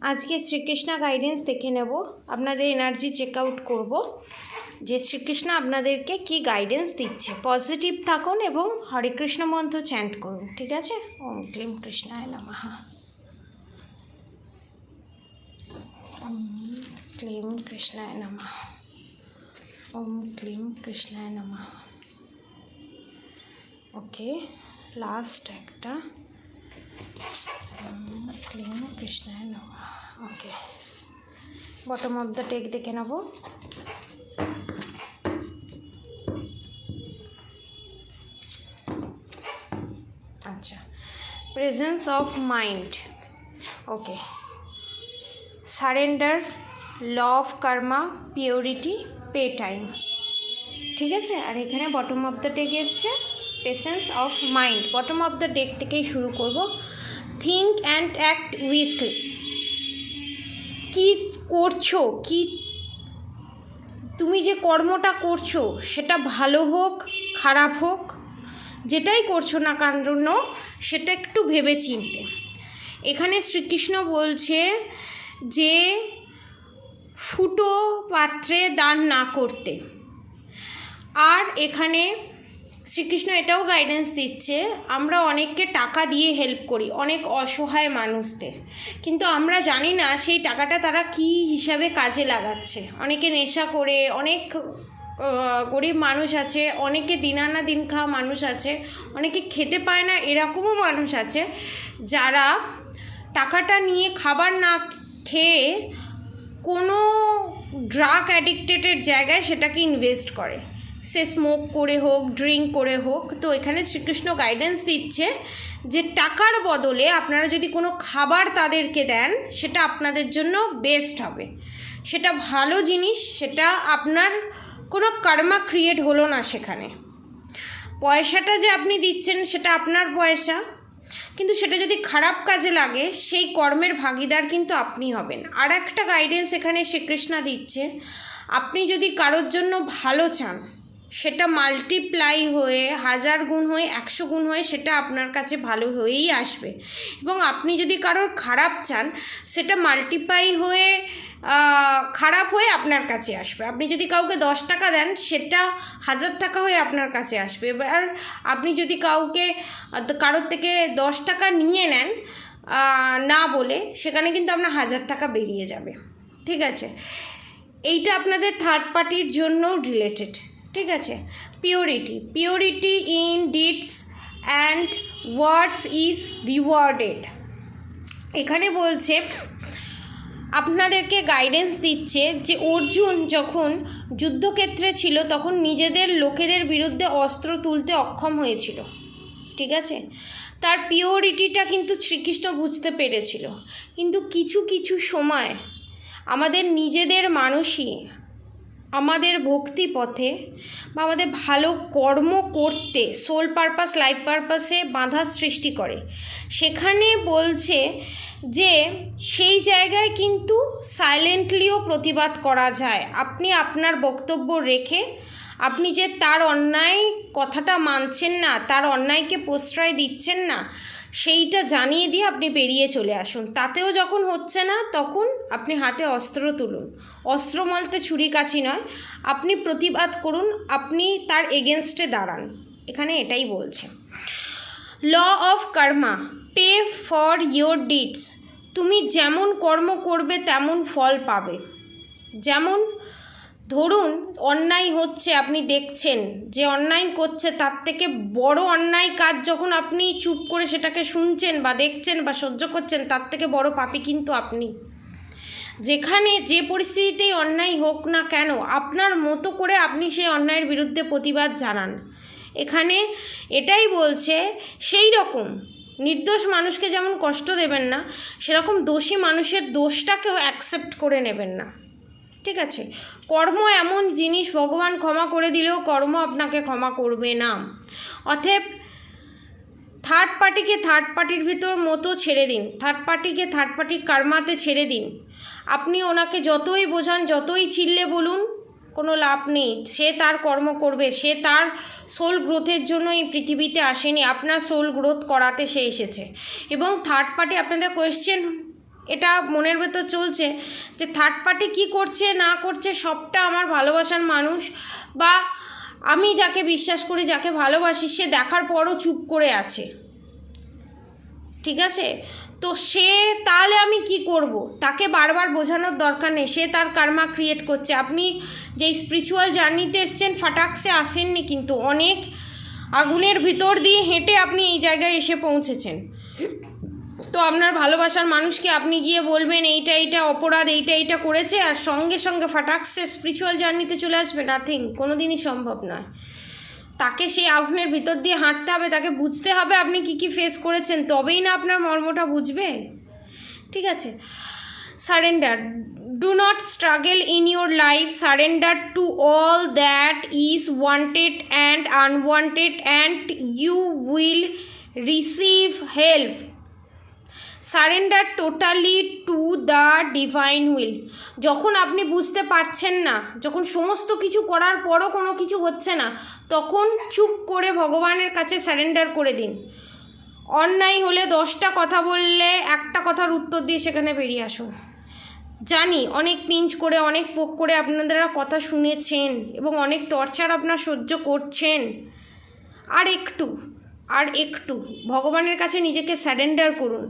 আজকে শ্রীকৃষ্ণ গাইডেন্স দেখে নেব, আপনাদের এনার্জি চেক আউট করব যে শ্রীকৃষ্ণ আপনাদেরকে কি গাইডেন্স দিচ্ছে। পজিটিভ থাকুন এবং হরে কৃষ্ণ মন্ত্র চ্যান্ট করুন, ঠিক আছে? ওম ক্লিম কৃষ্ণায় নমঃ, ওম ক্লিম কৃষ্ণায় নমঃ, ওম ক্লিম কৃষ্ণায় নমঃ। ওকে, লাস্ট একটা ক্লিম কৃষ্ণায় নমঃ। Okay, bottom of the deck দেখে নেব। আচ্ছা, presence of mind. Okay, surrender, law of karma, purity, pay time, ঠিক আছে? আর এখানে বটম অফ দ্য টেক এসছে presence of mind. Bottom of the deck থেকেই শুরু করব। Think and act wisely. কী করছো, কি তুমি যে কর্মটা করছো সেটা ভালো হোক খারাপ হোক, যেটাই করছো না কেন সেটা একটু ভেবে চিনতে। এখানে শ্রীকৃষ্ণ বলছে যে ফুটো পাত্রে দান না করতে। আর এখানে শ্রীকৃষ্ণ এটাও গাইডেন্স দিচ্ছে, আমরা অনেককে টাকা দিয়ে হেল্প করি, অনেক অসহায় মানুষদের, কিন্তু আমরা জানি না সেই টাকাটা তারা কী হিসাবে কাজে লাগাচ্ছে। অনেকে নেশা করে, অনেক গরিব মানুষ আছে, অনেকে দিন আনা দিন খাওয়া মানুষ আছে, অনেকে খেতে পায় না এরকমও মানুষ আছে যারা টাকাটা নিয়ে খাবার না খেয়ে কোনো ড্রাগ অ্যাডিক্টেডের জায়গায় সেটাকে ইনভেস্ট করে, সে স্মোক করে হোক, ড্রিঙ্ক করে হোক। তো এখানে শ্রীকৃষ্ণ গাইডেন্স দিচ্ছে যে টাকার বদলে আপনারা যদি কোনো খাবার তাদেরকে দেন সেটা আপনাদের জন্য বেস্ট হবে, সেটা ভালো জিনিস, সেটা আপনার কোনো কর্মা ক্রিয়েট হলো না সেখানে। পয়সাটা যে আপনি দিচ্ছেন সেটা আপনার পয়সা, কিন্তু সেটা যদি খারাপ কাজে লাগে সেই কর্মের ভাগিদার কিন্তু আপনি হবেন। আর একটা গাইডেন্স এখানে শ্রীকৃষ্ণ দিচ্ছে, আপনি যদি কারোর জন্য ভালো চান সেটা মাল্টিপ্লাই হয়ে 1000 গুণ হয়ে 100 গুণ হয়ে সেটা আপনার কাছে ভালো হয়েই আসবে। এবং আপনি যদি কারোর খারাপ চান সেটা মাল্টিপ্লাই হয়ে খারাপ হয়ে আপনার কাছে আসবে। আপনি যদি কাউকে 10 টাকা দেন সেটা 1000 টাকা হয়ে আপনার কাছে আসবে। এবার আপনি যদি কারোর থেকে 10 টাকা নিয়ে নেন না বলে, সেখানে কিন্তু আপনার 1000 টাকা বেরিয়ে যাবে, ঠিক আছে? এইটা আপনাদের থার্ড পার্টির জন্য রিলেটেড, ঠিক আছে? Purity in deeds and words is rewarded. এখানে বলছে আপনাদেরকে গাইডেন্স দিচ্ছে যে অর্জুন যখন যুদ্ধক্ষেত্রে ছিল তখন নিজেদের লোকেদের বিরুদ্ধে অস্ত্র তুলতে অক্ষম হয়েছিল, ঠিক আছে? তার পিওরিটিটা কিন্তু শ্রীকৃষ্ণ বুঝতে পেরেছিল। কিন্তু কিছু কিছু সময় আমাদের নিজেদের মানুষই আমাদের ভক্তি পথে বা আমাদের ভালো কর্ম করতে সোল পারপাস, লাইফ পারপাসে বাধার সৃষ্টি করে। সেখানে বলছে যে সেই জায়গায় কিন্তু সাইলেন্টলিও প্রতিবাদ করা যায়। আপনি আপনার বক্তব্য রেখে আপনি যে তার অন্যায় কথাটা মানছেন না, তার অন্যায়কে প্রশ্রয় দিচ্ছেন না, সেইটা জানিয়ে দিয়ে আপনি বেরিয়ে চলে আসুন। তাতেও যখন হচ্ছে না তখন আপনি হাতে অস্ত্র তুলুন। অস্ত্র বলতে ছুরি কাছি নয়, আপনি প্রতিবাদ করুন, আপনি তার এগেনস্টে দাঁড়ান। এখানে এটাই বলছে। Law of karma, pay for your deeds. তুমি যেমন কর্ম করবে তেমন ফল পাবে। যেমন ধরুন অন্যায় হচ্ছে, আপনি দেখছেন যে অন্যায় করছে, তার থেকে বড় অন্যায় কাজ যখন আপনি চুপ করে সেটাকে শুনছেন বা দেখছেন বা সহ্য করছেন, তার থেকে বড় পাপী কিন্তু আপনি। যেখানে যে পরিস্থিতিতেই অন্যায় হোক না কেন, আপনার মতো করে আপনি সেই অন্যায়ের বিরুদ্ধে প্রতিবাদ জানান। এখানে এটাই বলছে, সেই রকম নির্দোষ মানুষকে যেমন কষ্ট দেবেন না, সেরকম দোষী মানুষের দোষটাকেও অ্যাকসেপ্ট করে নেবেন না, ঠিক আছে? কর্ম এমন জিনিস, ভগবান ক্ষমা করে দিলেও কর্ম আপনাকে ক্ষমা করবে না। অতএব থার্ড পার্টিকে থার্ড পার্টির ভিতর মতো ছেড়ে দিন, থার্ড পার্টিকে থার্ড পার্টির কর্মাতে ছেড়ে দিন। আপনি ওনাকে যতই বোঝান, যতই চিল্লে বলুন, কোনো লাভ নেই। সে তার কর্ম করবে, সে তার সোল গ্রোথের জন্য এই পৃথিবীতে আসেনি, আপনার সোল গ্রোথ করাতে সে এসেছে। এবং থার্ড পার্টি আপনাদের কোয়েশ্চেন এটা মনের ভেতর চলছে যে থার্ড পার্টি কী করছে না করছে সবটা আমার ভালোবাসার মানুষ বা আমি যাকে বিশ্বাস করি, যাকে ভালোবাসি, সে দেখার পরও চুপ করে আছে, ঠিক আছে? তো সে তাহলে আমি কি করব? তাকে বারবার বোঝানোর দরকার নেই, সে তার কার্মা ক্রিয়েট করছে। আপনি যেই স্পিরিচুয়াল জার্নিতে এসছেন ফাটাকসে আসেননি, কিন্তু অনেক আগুনের ভিতর দিয়ে হেঁটে আপনি এই জায়গায় এসে পৌঁছেছেন। তো আপনার ভালোবাসার মানুষকে আপনি গিয়ে বলবেন এইটা অপরাধ, এইটা করেছে, আর সঙ্গে সঙ্গে ফাটাকসে স্পিরিচুয়াল জার্নিতে চলে আসবে? নাথিং, কোনো দিনই সম্ভব নয়। তাকে সেই আগুনের ভিতর দিয়ে হাঁটতে হবে, তাকে বুঝতে হবে আপনি কি কি ফেস করেছেন, তবেই না আপনার মর্মটা বুঝবে, ঠিক আছে? Surrender, do not struggle in your life, surrender to all that is wanted and unwanted and you will receive help. Surrender totally to the divine will. যখন আপনি বুঝতে পারছেন না, যখন সমস্ত কিছু করার পরও কোনো কিছু হচ্ছে না, তখন চুপ করে ভগবানের কাছে সারেন্ডার করে দিন। অন্যায় হলে 10টা কথা বললে একটা কথার উত্তর দিয়ে সেখানে বেরিয়ে আসুন। জানি অনেক পিঞ্চ করে, অনেক পোক করে আপনারা কথা শুনেছেন এবং অনেক টর্চার আপনার সহ্য করছেন। আর একটু ভগবানের কাছে নিজেকে সারেন্ডার করুন,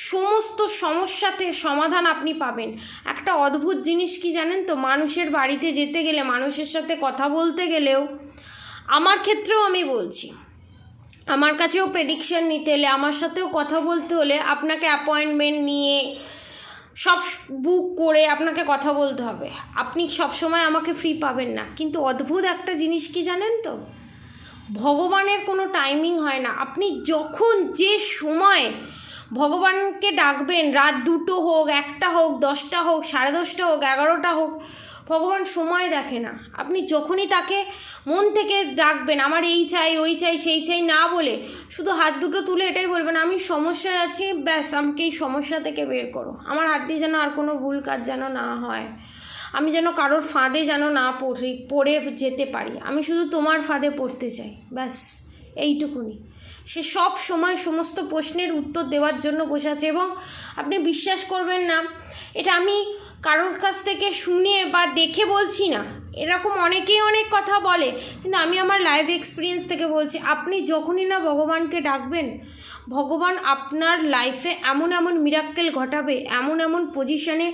সমস্ত সমস্যাতে সমাধান আপনি পাবেন। একটা অদ্ভুত জিনিস কি জানেন তো, মানুষের বাড়িতে যেতে গেলে, মানুষের সাথে কথা বলতে গেলেও, আমার ক্ষেত্রেও আমি বলছি, আমার কাছেও প্রেডিকশন নিতে হলে, আমার সাথেও কথা বলতে হলে আপনাকে অ্যাপয়েন্টমেন্ট নিয়ে সব বুক করে আপনাকে কথা বলতে হবে। আপনি সবসময় আমাকে ফ্রি পাবেন না। কিন্তু অদ্ভুত একটা জিনিস কি জানেন তো, ভগবানের কোনো টাইমিং হয় না। আপনি যখন যে সময় ভগবানকে ডাকবেন, রাত 2টো হোক, 1টা হোক, 10টা হোক, 10:30টা হোক, 11টা হোক, ভগবান সময় দেখে না। আপনি যখনই তাকে মন থেকে ডাকবেন, আমার এই চাই, ওই চাই, সেই চাই না বলে শুধু হাত দুটো তুলে এটাই বলবেন, আমি সমস্যায় আছি, ব্যাস আমাকে এই সমস্যা থেকে বের করো। আমার হাত দিয়ে যেন আর কোনো ভুল কাজ যেন না হয়, আমি যেন কারোর ফাঁদে যেন না পড়ে যেতে পারি, আমি শুধু তোমার ফাঁদে পড়তে চাই, ব্যাস এইটুকুনি। সে সব সময় সমস্ত প্রশ্নের উত্তর দেওয়ার জন্য বসে আছে। এবং আপনি বিশ্বাস করবেন না, এটা আমি কারোর কাছ থেকে শুনে বা দেখে বলছি না, এরকম অনেকেই অনেক কথা বলে, কিন্তু আমি আমার লাইফ এক্সপিরিয়েন্স থেকে বলছি, আপনি যখনই না ভগবানকে ডাকবেন, ভগবান আপনার লাইফে এমন এমন মিরাক্কেল ঘটাবে, এমন এমন পজিশনে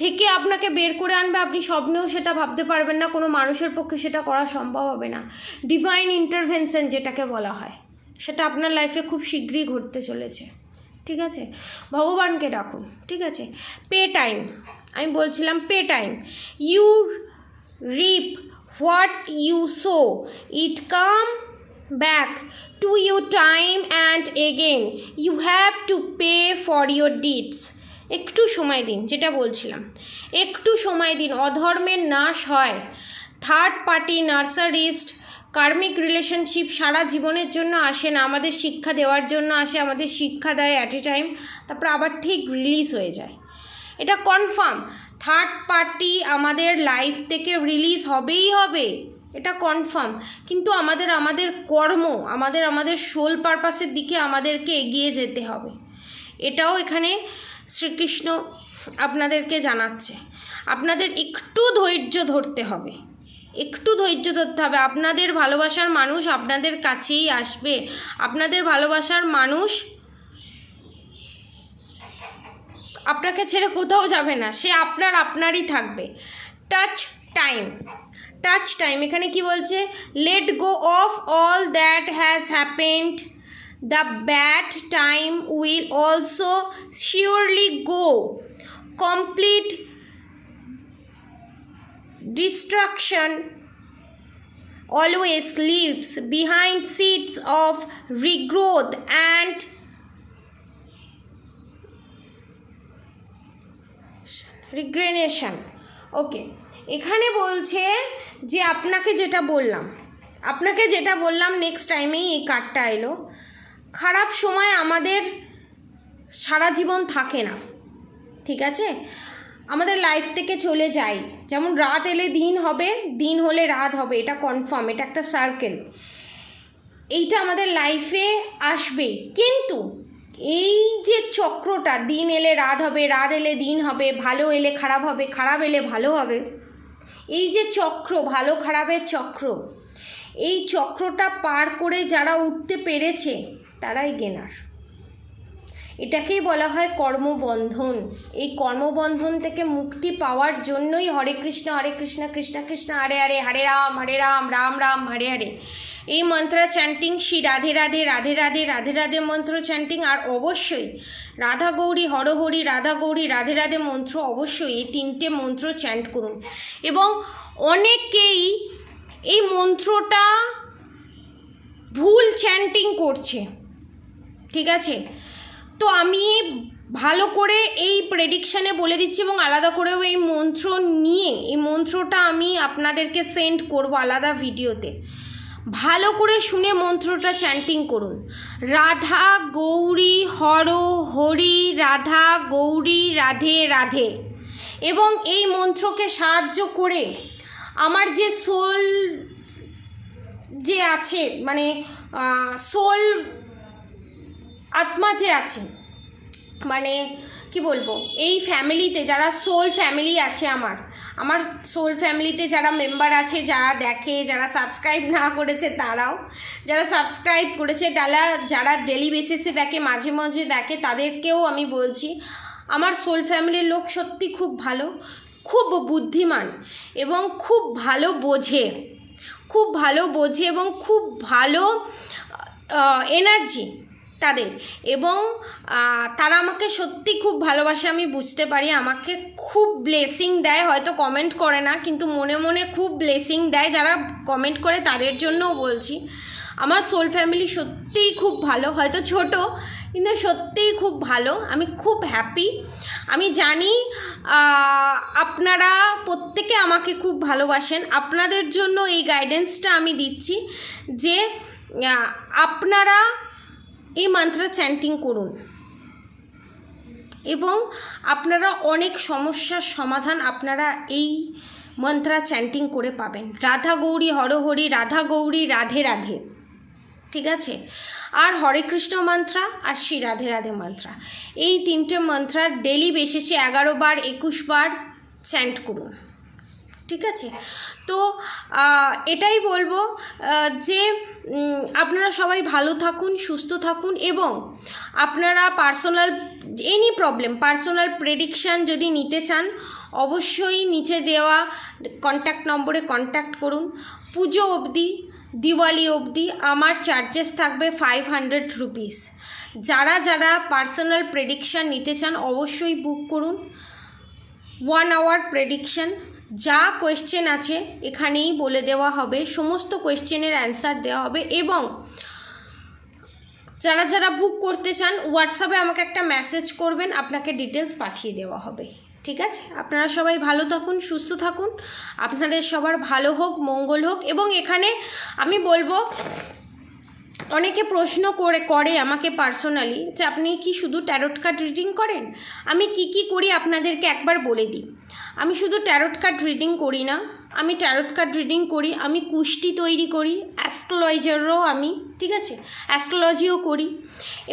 থেকে আপনাকে বের করে আনবে, আপনি স্বপ্নেও সেটা ভাবতে পারবেন না, কোনো মানুষের পক্ষে সেটা করা সম্ভব হবে না। ডিভাইন ইন্টারভেনশন যেটাকে বলা হয়, সেটা আপনার লাইফে খুব শীঘ্রই ঘটতে চলেছে, ঠিক আছে? ভগবানকে ডাকুন, ঠিক আছে? পে টাইম, আমি বলছিলাম pay time. You reap what you sow, it come back to you time and again, you have to pay for your deeds. একটু সময় দিন, যেটা বলছিলাম, একটু সময় দিন, অধর্মের নাশ হয়। থার্ড পার্টি, নার্সারিস্ট, কার্মিক রিলেশনশিপ সারা জীবনের জন্য আসে না, আমাদের শিক্ষা দেওয়ার জন্য আসে, আমাদের শিক্ষা দেয় অ্যাট এ টাইম, তারপর আবার ঠিক রিলিজ হয়ে যায়। এটা কনফার্ম, থার্ড পার্টি আমাদের লাইফ থেকে রিলিজ হবেই হবে, এটা কনফার্ম। কিন্তু আমাদের কর্ম, আমাদের সোল পারপাসের দিকে আমাদেরকে এগিয়ে যেতে হবে, এটাও এখানে শ্রীকৃষ্ণ আপনাদেরকে জানাচ্ছে। আপনাদের একটু ধৈর্য ধরতে হবে, আপনাদের ভালোবাসার মানুষ আপনাদের কাছেই আসবে, আপনাদের ভালোবাসার মানুষ আপনাকে ছেড়ে কোথাও যাবে না, সে আপনারই থাকবে। টাচ টাইম, এখানে কি বলছে? Let go of all that has happened, the bad time will also surely go, complete destruction always leaves behind seeds of regrowth and regeneration. ওকে, এখানে বলছে যে আপনাকে যেটা বললাম নেক্সট টাইমেই এই কার্ডটা এলো। খারাপ সময় আমাদের সারা জীবন থাকে না, ঠিক আছে? আমাদের লাইফ থেকে চলে যায়, যেমন রাত এলে দিন হবে, দিন হলে রাত হবে, এটা কনফার্ম, এটা একটা সার্কেল, এইটা আমাদের লাইফে আসবে। এই যে চক্রটা, দিন এলে রাত হবে, রাত এলে দিন হবে, ভালো এলে খারাপ হবে, খারাপ এলে ভালো হবে, এই যে চক্র, ভালো খারাপের চক্র, এই চক্রটা পার করে যারা উঠতে পেরেছে তারাই গেনার। এটাকেই বলা হয় কর্মবন্ধন। এই কর্মবন্ধন থেকে মুক্তি পাওয়ার জন্যই হরে কৃষ্ণ কৃষ্ণ কৃষ্ণ হরে হরে, হরে রাম রাম রাম হরে হরে, এই মন্ত্র চ্যান্টিং, শ্রী রাধে রাধে রাধে রাধে রাধে রাধে মন্ত্র চ্যান্টিং, আর অবশ্যই রাধা গৌরী হরহরি, রাধা গৌরী রাধে রাধে মন্ত্র, অবশ্যই এই 3টে মন্ত্র চ্যান্ট করুন। এবং অনেকেই এই মন্ত্রটা ভুল চ্যান্টিং করছে, ঠিক আছে? তো আমি ভালো করে এই প্রেডিকশানে বলে দিচ্ছি, এবং আলাদা করেও এই মন্ত্র নিয়ে, এই মন্ত্রটা আমি আপনাদেরকে সেন্ড করব আলাদা ভিডিওতে। ভালো করে শুনে মন্ত্রটা চ্যান্টিং করুন, রাধা গৌরী হর হরি, রাধা গৌরী রাধে রাধে। এবং এই মন্ত্রকে সাহায্য করে আমার যে সোল যে আছে, মানে সোল আত্মা যে আছে, মানে কি বলবো, এই ফ্যামিলিতে যারা সোল ফ্যামিলি আছে, আমার সোল ফ্যামিলিতে যারা মেম্বার আছে, যারা দেখে, যারা সাবস্ক্রাইব না করেছে তারাও, যারা সাবস্ক্রাইব করেছে, যারা ডেলি বেসিসে দেখে, মাঝে মাঝে দেখে, তাদেরকেও আমি বলছি, আমার সোল ফ্যামিলির লোক সত্যি খুব ভালো, খুব বুদ্ধিমান, এবং খুব ভালো বোঝে, এবং খুব ভালো এনার্জি তাদের, এবং তারা আমাকে সত্যি খুব ভালোবাসে, আমি বুঝতে পারি, আমাকে খুব ব্লেসিং দেয়, হয়তো কমেন্ট করে না, কিন্তু মনে মনে খুব ব্লেসিং দেয়। যারা কমেন্ট করে তাদের জন্যও বলছি, আমার সোল ফ্যামিলি সত্যিই খুব ভালো, হয়তো ছোট কিন্তু সত্যিই খুব ভালো, আমি খুব হ্যাপি। আমি জানি আপনারা প্রত্যেকে আমাকে খুব ভালোবাসেন, আপনাদের জন্য এই গাইডেন্সটা আমি দিচ্ছি যে আপনারা এই মন্ত্র চ্যান্টিং করুন, এবং আপনারা অনেক সমস্যার সমাধান আপনারা এই মন্ত্র চ্যান্টিং করে পাবেন। রাধা গৌরী হরহরি, রাধা গৌরী রাধে রাধে, ঠিক আছে? আর হরে কৃষ্ণ মন্ত্র আর শ্রী রাধে রাধে মন্ত্র, এই 3টে মন্ত্র ডেলি বেসিসে 11 বার 21 বার চ্যান্ট করুন, ঠিক আছে? তো এটাই বলবো যে আপনারা সবাই ভালো থাকুন, সুস্থ থাকুন, এবং আপনারা personal any problem, personal prediction যদি নিতে চান, অবশ্যই নিচে দেওয়া কন্ট্যাক্ট নম্বরে কন্ট্যাক্ট করুন। পুজো অবধি, দিওয়ালি অবধি আমার চার্জেস থাকবে 500 রুপিস। যারা পার্সোনাল প্রেডিকশান নিতে চান অবশ্যই বুক করুন। 1 আওয়ার প্রেডিকশান, যা কোয়েশ্চেন আছে এখানেই বলে দেওয়া হবে, সমস্ত কোয়েশ্চেনের অ্যান্সার দেওয়া হবে। এবং যারা বুক করতে চান হোয়াটসঅ্যাপে আমাকে একটা মেসেজ করবেন, আপনাকে ডিটেলস পাঠিয়ে দেওয়া হবে, ঠিক আছে? আপনারা সবাই ভালো থাকুন, সুস্থ থাকুন, আপনাদের সবার ভালো হোক, মঙ্গল হোক। এবং এখানে আমি বলবো, অনেকে প্রশ্ন করে আমাকে পার্সোনালি যে আপনি কি শুধু ট্যারোট কার্ড রিডিং করেন? আমি কি করি আপনাদেরকে একবার বলে দিই। আমি শুধু ট্যারোট কার্ড রিডিং করি না, আমি ট্যারোট কার্ড রিডিং করি, আমি কুষ্টি তৈরি করি, অ্যাস্ট্রোলজারও আমি, ঠিক আছে, অ্যাস্ট্রোলজিও করি,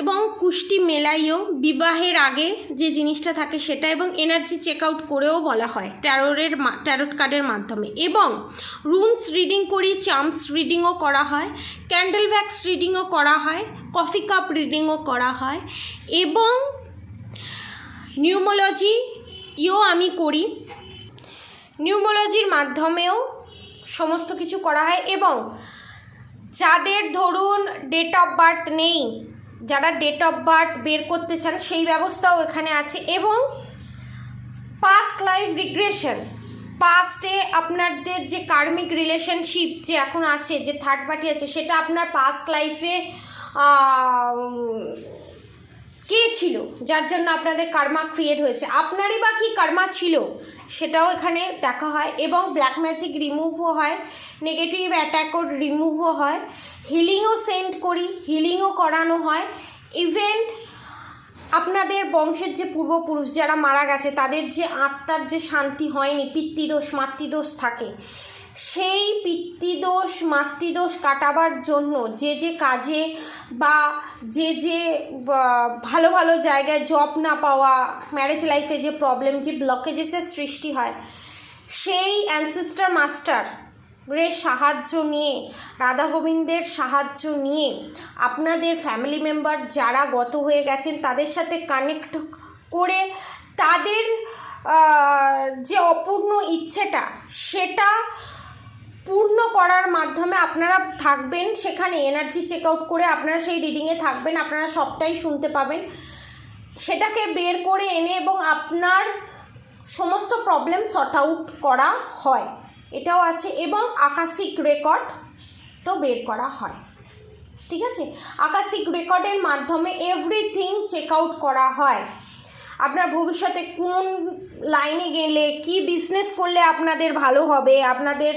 এবং কুষ্টি মেলাইও, বিবাহের আগে যে জিনিসটা থাকে সেটা, এবং এনার্জি চেক আউট করেও বলা হয় ট্যারোট কার্ডের মাধ্যমে। এবং রুনস রিডিং করি, চার্মস রিডিংও করা হয়, ক্যান্ডেল ভ্যাক্স রিডিংও করা হয়, কফি কাপ রিডিংও করা হয়, এবং নিউমোলজিও আমি করি, নিউমোলজির মাধ্যমেও সমস্ত কিছু করা হয়। এবং যাদের ধরুন ডেট অফ বার্থ নেই, যারা ডেট অফ বার্থ বের করতে চান সেই ব্যবস্থাও এখানে আছে। এবং পাস্ট লাইফ রিগ্রেশন, পাস্টে আপনাদের যে কার্মিক রিলেশনশিপ যে এখন আছে, যে থার্ড পার্টি আছে, সেটা আপনার পাস্ট লাইফে কে ছিল যার জন্য আপনাদের কার্মা ক্রিয়েট হয়েছে, আপনারই বা কী কার্মা ছিল সেটাও এখানে দেখা হয়। এবং ব্ল্যাক ম্যাজিক রিমুভও হয়, নেগেটিভ অ্যাটাকও রিমুভও হয়, হিলিংও সেন্ড করি, হিলিংও করানো হয়। ইভেন আপনাদের বংশের যে পূর্বপুরুষ যারা মারা গেছে তাদের যে আত্মার যে শান্তি হয়নি, পিতৃদোষ মাতৃদোষ থাকে, সেই পিতৃদোষ মাতৃদোষ কাটাবার জন্য যে কাজে বা যে ভালো ভালো জায়গায় জব না পাওয়া, ম্যারেজ লাইফে যে প্রবলেম, যে ব্লকেজেসের সৃষ্টি হয়, সেই অ্যানসেস্টার মাস্টারের সাহায্য নিয়ে, রাধা গোবিন্দের সাহায্য নিয়ে আপনাদের ফ্যামিলি মেম্বার যারা গত হয়ে গেছেন তাদের সাথে কানেক্ট করে তাদের যে অপূর্ণ ইচ্ছেটা সেটা পূর্ণ করার মাধ্যমে আপনারা থাকবেন সেখানে। এনার্জি চেক আউট করে আপনারা সেই রিডিংয়ে থাকবেন, আপনারা সবটাই শুনতে পাবেন, সেটাকে বের করে এনে এবং আপনার সমস্ত প্রবলেম সর্ট আউট করা হয়, এটাও আছে। এবং আকাশিক রেকর্ড তো বের করা হয়, ঠিক আছে। আকাশিক রেকর্ডের মাধ্যমে এভরিথিং চেক আউট করা হয়। আপনার ভবিষ্যতে কোন লাইনে গেলে, কি বিজনেস করলে আপনাদের ভালো হবে, আপনাদের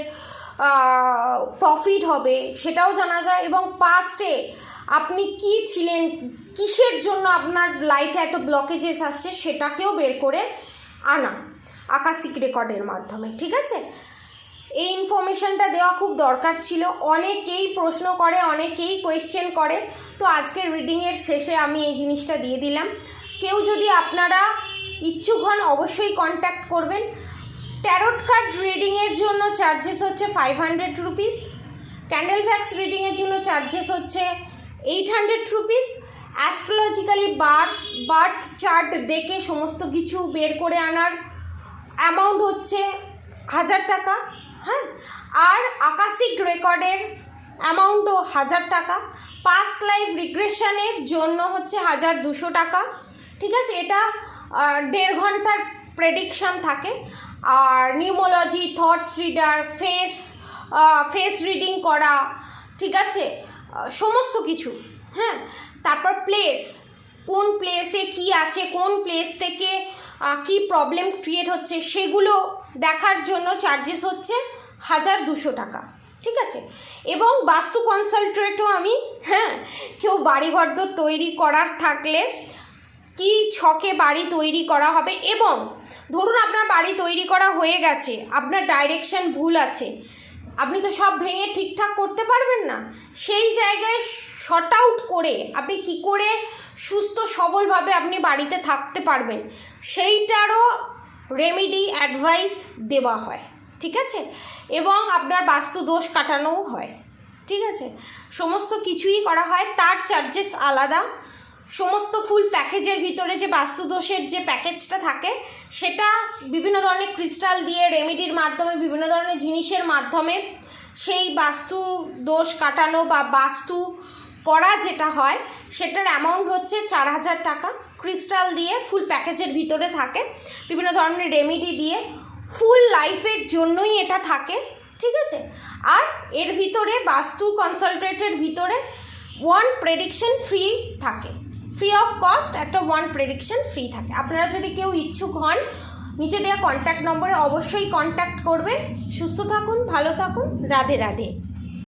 প্রফিট হবে সেটাও জানা যায়। এবং পাস্টে আপনি কি ছিলেন, কিসের জন্য আপনার লাইফে এত ব্লকেজেস আসছে সেটাকেও বের করে আনা আকাশিক রেকর্ডের মাধ্যমে, ঠিক আছে। এই ইনফরমেশনটা দেওয়া খুব দরকার ছিল। অনেকেই প্রশ্ন করে, অনেকেই কোয়েশ্চেন করে, তো আজকের রিডিংয়ের শেষে আমি এই জিনিসটা দিয়ে দিলাম। কেউ যদি আপনারা ইচ্ছুক হন অবশ্যই কন্ট্যাক্ট করবেন। ট্যারোট কার্ড রিডিংয়ের জন্য চার্জেস হচ্ছে 500 রুপিস, ক্যান্ডেল ফ্যাক্স রিডিংয়ের জন্য চার্জেস হচ্ছে 800 রুপিস, অ্যাস্ট্রোলজিক্যালি বার্থ চার্ট দেখে সমস্ত কিছু বের করে আনার অ্যামাউন্ট হচ্ছে 1000 টাকা, হ্যাঁ। আর আকাশিক রেকর্ডের অ্যামাউন্টও 1000 টাকা। পাস্ট লাইফ রিগ্রেশনের জন্য হচ্ছে 1200 টাকা, ঠিক আছে। এটা 1.5 ঘন্টার প্রেডিকশন থাকে। আর numerology, thoughts reader, face reading করা, ঠিক আছে, সমস্ত কিছু, হ্যাঁ। তারপর প্লেস, কোন প্লেসে কি আছে, কোন প্লেস থেকে কি প্রবলেম ক্রিয়েট হচ্ছে সেগুলো দেখার জন্য চার্জেস হচ্ছে 1200 টাকা, ঠিক আছে। এবং বাস্তু কনসালটেন্টও আমি, হ্যাঁ, কেউ বাড়িঘর তৈরি করার থাকলে কি ছকে বাড়ি তৈরি করা হবে, এবং ধরুন আপনার বাড়ি তৈরি করা হয়ে গেছে, আপনার ডাইরেকশন ভুল আছে, আপনি তো সব ভেঙে ঠিকঠাক করতে পারবেন না, সেই জায়গায় শর্ট আউট করে আপনি কি করে সুস্থ সবলভাবে আপনি বাড়িতে থাকতে পারবেন সেইটারও রেমেডি অ্যাডভাইস দেওয়া হয়, ঠিক আছে। এবং আপনার বাস্তু দোষ কাটানোও হয়, ঠিক আছে। সমস্ত কিছুই করা হয়, তার চার্জেস আলাদা। সমস্ত ফুল প্যাকেজের ভিতরে যে বাস্তু দোষের যে প্যাকেজটা থাকে সেটা বিভিন্ন ধরনের ক্রিস্টাল দিয়ে, রেমেডির মাধ্যমে, বিভিন্ন ধরনের জিনিসের মাধ্যমে সেই বাস্তু দোষ কাটানো বা বাস্তু করা যেটা হয় সেটার অ্যামাউন্ট হচ্ছে 4000 টাকা। ক্রিস্টাল দিয়ে ফুল প্যাকেজের ভিতরে থাকে, বিভিন্ন ধরনের রেমেডি দিয়ে, ফুল লাইফের জন্যই এটা থাকে, ঠিক আছে। আর এর ভিতরে বাস্তু কনসালটেন্টের ভিতরে 1 প্রেডিকশন ফ্রি থাকে, ফ্রি অফ কস্ট একটা 1 প্রেডিকশন ফ্রি থাকে। আপনারা যদি কেউ ইচ্ছুক হন নিচে দেওয়া কন্ট্যাক্ট নম্বরে অবশ্যই কন্ট্যাক্ট করবেন। সুস্থ থাকুন, ভালো থাকুন, রাধে রাধে।